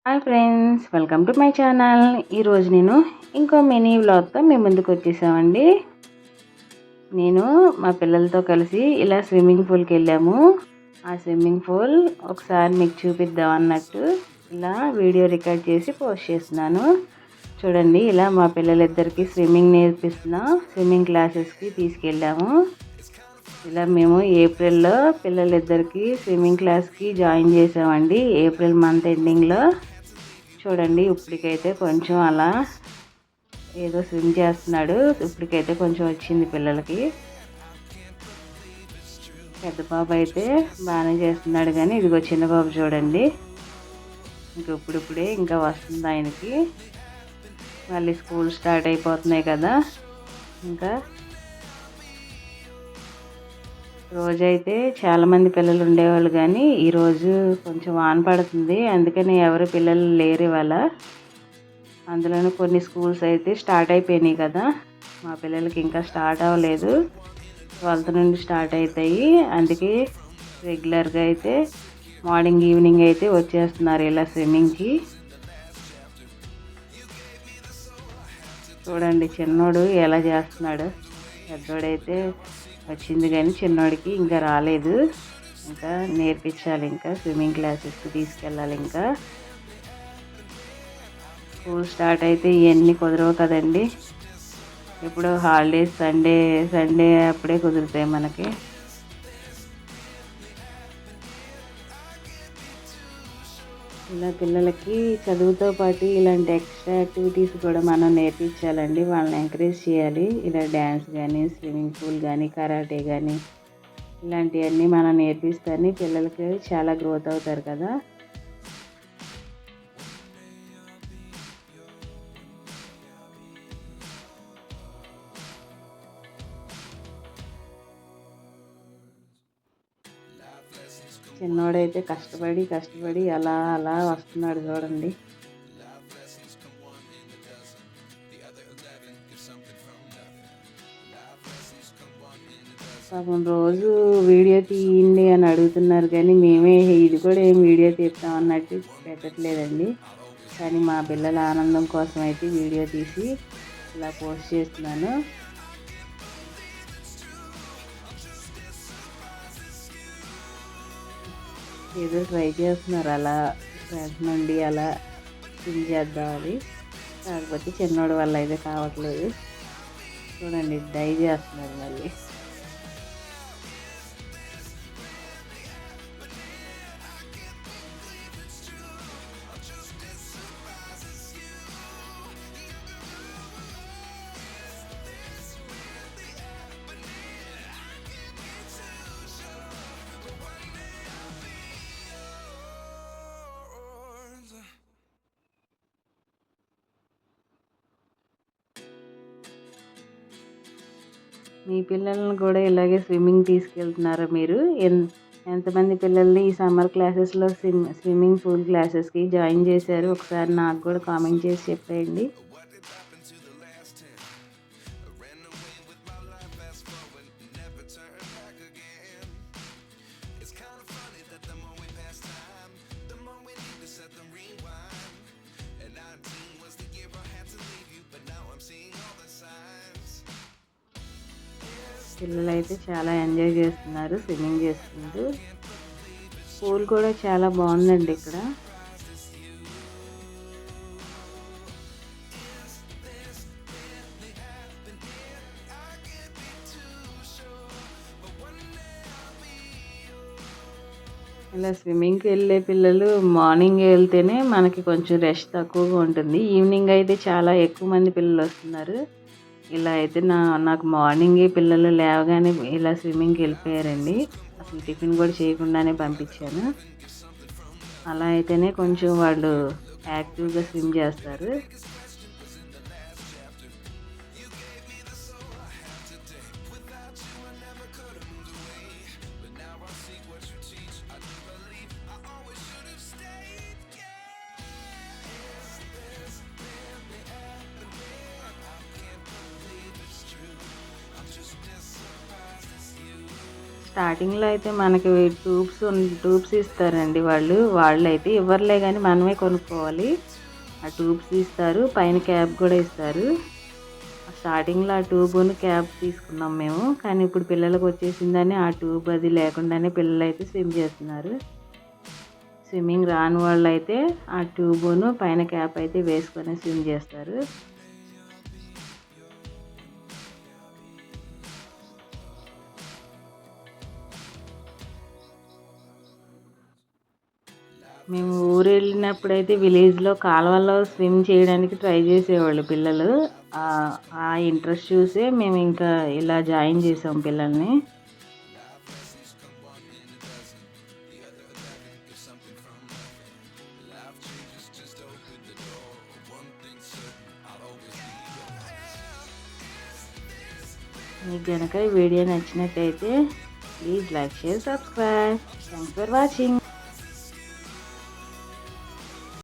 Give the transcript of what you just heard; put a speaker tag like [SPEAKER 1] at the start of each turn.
[SPEAKER 1] Hi friends, welcome to my channel. ఈరోజు నేను ఇంకో మినీ వ్లాగ్తో మీ ముందుకు వచ్చేసామండి. నేను మా పిల్లలతో కలిసి ఇలా స్విమ్మింగ్ పూల్కి వెళ్ళాము. ఆ స్విమ్మింగ్ పూల్ ఒకసారి మీకు చూపిద్దాం అన్నట్టు ఇలా వీడియో రికార్డ్ చేసి పోస్ట్ చేస్తున్నాను. చూడండి, ఇలా మా పిల్లలిద్దరికి స్విమ్మింగ్ నేర్పిస్తున్నా. స్విమ్మింగ్ క్లాసెస్కి తీసుకెళ్ళాము. ఇలా మేము ఏప్రిల్లో పిల్లలిద్దరికి స్విమ్మింగ్ క్లాస్కి జాయిన్ చేసామండి. ఏప్రిల్ మంత్ ఎండింగ్లో. చూడండి, ఇప్పటికైతే కొంచెం అలా ఏదో స్విమ్ చేస్తున్నాడు. ఇప్పటికైతే కొంచెం వచ్చింది పిల్లలకి. పెద్ద బాబు అయితే బాగానే చేస్తున్నాడు, కానీ ఇదిగో చిన్న బాబు చూడండి, ఇప్పుడిప్పుడే ఇంకా వస్తుంది ఆయనకి. మళ్ళీ స్కూల్ స్టార్ట్ అయిపోతున్నాయి కదా. ఇంకా రోజైతే చాలామంది పిల్లలు ఉండేవాళ్ళు, కానీ ఈరోజు కొంచెం వాన పడుతుంది, అందుకని ఎవరు పిల్లలు లేరు ఇవాళ. అందులోనూ కొన్ని స్కూల్స్ అయితే స్టార్ట్ అయిపోయినాయి కదా. మా పిల్లలకి ఇంకా స్టార్ట్ అవ్వలేదు, 12th నుండి స్టార్ట్ అవుతాయి. అందుకే రెగ్యులర్గా అయితే మార్నింగ్ ఈవినింగ్ అయితే వచ్చేస్తున్నారు ఇలా స్విమ్మింగ్కి. చూడండి చిన్నోడు ఎలా చేస్తున్నాడు. పెద్దోడైతే వచ్చింది, కానీ చిన్నోడికి ఇంకా రాలేదు. ఇంకా నేర్పించాలి, ఇంకా స్విమ్మింగ్ క్లాసెస్కి తీసుకెళ్ళాలి. ఇంకా స్కూల్ స్టార్ట్ అయితే ఇవన్నీ కుదరవు కదండి. ఇప్పుడు హాలిడేస్ సండే అప్పుడే కుదురుతాయి మనకి. ఇలా పిల్లలకి చదువుతో పాటు ఇలాంటి ఎక్స్ట్రా యాక్టివిటీస్ కూడా మనం నేర్పించాలండి. వాళ్ళని ఎంకరేజ్ చేయాలి. ఇలా డ్యాన్స్ కానీ, స్విమ్మింగ్ పూల్ కానీ, కరాటే కానీ ఇలాంటివన్నీ మనం నేర్పిస్తేనే పిల్లలకి చాలా గ్రోత్ అవుతారు కదా. చిన్నోడైతే కష్టపడి అలా అలా వస్తున్నాడు చూడండి. పాపం రోజు వీడియో తీయండి అని అడుగుతున్నారు, కానీ మేమే ఇది కూడా ఏం వీడియో తీస్తాం అన్నట్టు పెట్టట్లేదండి. కానీ మా పిల్లల ఆనందం కోసం అయితే వీడియో తీసి ఇలా పోస్ట్ చేస్తున్నాను. ఏదో ట్రై చేస్తున్నారు అలా ఫ్రెండ్స్ నుండి అలా స్విమ్ చేద్దామని. కాకపోతే చిన్నోడి వల్ల అయితే కావట్లేదు. చూడండి, డై చేస్తున్నారు మళ్ళీ. మీ పిల్లల్ని కూడా ఇలాగే స్విమ్మింగ్ తీసుకెళ్తున్నారా మీరు? ఎంతమంది పిల్లల్ని ఈ సమ్మర్ క్లాసెస్లో స్విమ్మింగ్ పూల్ క్లాసెస్కి జాయిన్ చేశారు? ఒకసారి నాకు కూడా కామెంట్ చేసి చెప్పేయండి. పిల్లలు అయితే చాలా ఎంజాయ్ చేస్తున్నారు స్విమ్మింగ్ చేసుకుంటూ. పూల్ కూడా చాలా బాగుందండి ఇక్కడ. ఇలా స్విమ్మింగ్కి వెళ్ళే పిల్లలు మార్నింగ్ వెళ్తేనే మనకి కొంచెం రెస్ట్ తక్కువగా ఉంటుంది. ఈవినింగ్ అయితే చాలా ఎక్కువ మంది పిల్లలు వస్తున్నారు. ఇలా అయితే నాకు మార్నింగే పిల్లలు లేవగానే ఇలా స్విమ్మింగ్కి వెళ్ళిపోయారండి. అసలు టిఫిన్ కూడా చేయకుండానే పంపించాను. అలా అయితేనే కొంచెం వాళ్ళు యాక్టివ్గా స్విమ్ చేస్తారు. స్టార్టింగ్లో అయితే మనకి ట్యూబ్స్ ఇస్తారండి వాళ్ళు అయితే ఇవ్వర్లే కానీ మనమే కొనుక్కోవాలి. ఆ ట్యూబ్స్ ఇస్తారు, పైన క్యాప్ కూడా ఇస్తారు. స్టార్టింగ్లో ఆ ట్యూబ్ను క్యాప్ తీసుకున్నాం మేము, కానీ ఇప్పుడు పిల్లలకు వచ్చేసిందని ఆ ట్యూబ్ అది లేకుండానే పిల్లలు అయితే స్విమ్ చేస్తున్నారు. స్విమ్మింగ్ రాని వాళ్ళు అయితే ఆ ట్యూబును పైన క్యాప్ అయితే వేసుకొని స్విమ్ చేస్తారు. మేము ఊరు వెళ్ళినప్పుడైతే విలేజ్లో కాలువల్లో స్విమ్ చేయడానికి ట్రై చేసేవాళ్ళు పిల్లలు. ఆ ఇంట్రెస్ట్ చూసే మేము ఇంకా ఇలా జాయిన్ చేసాం పిల్లల్ని. మీకు కనుక ఈ వీడియో నచ్చినట్టయితే please like, share, subscribe. Thanks for watching.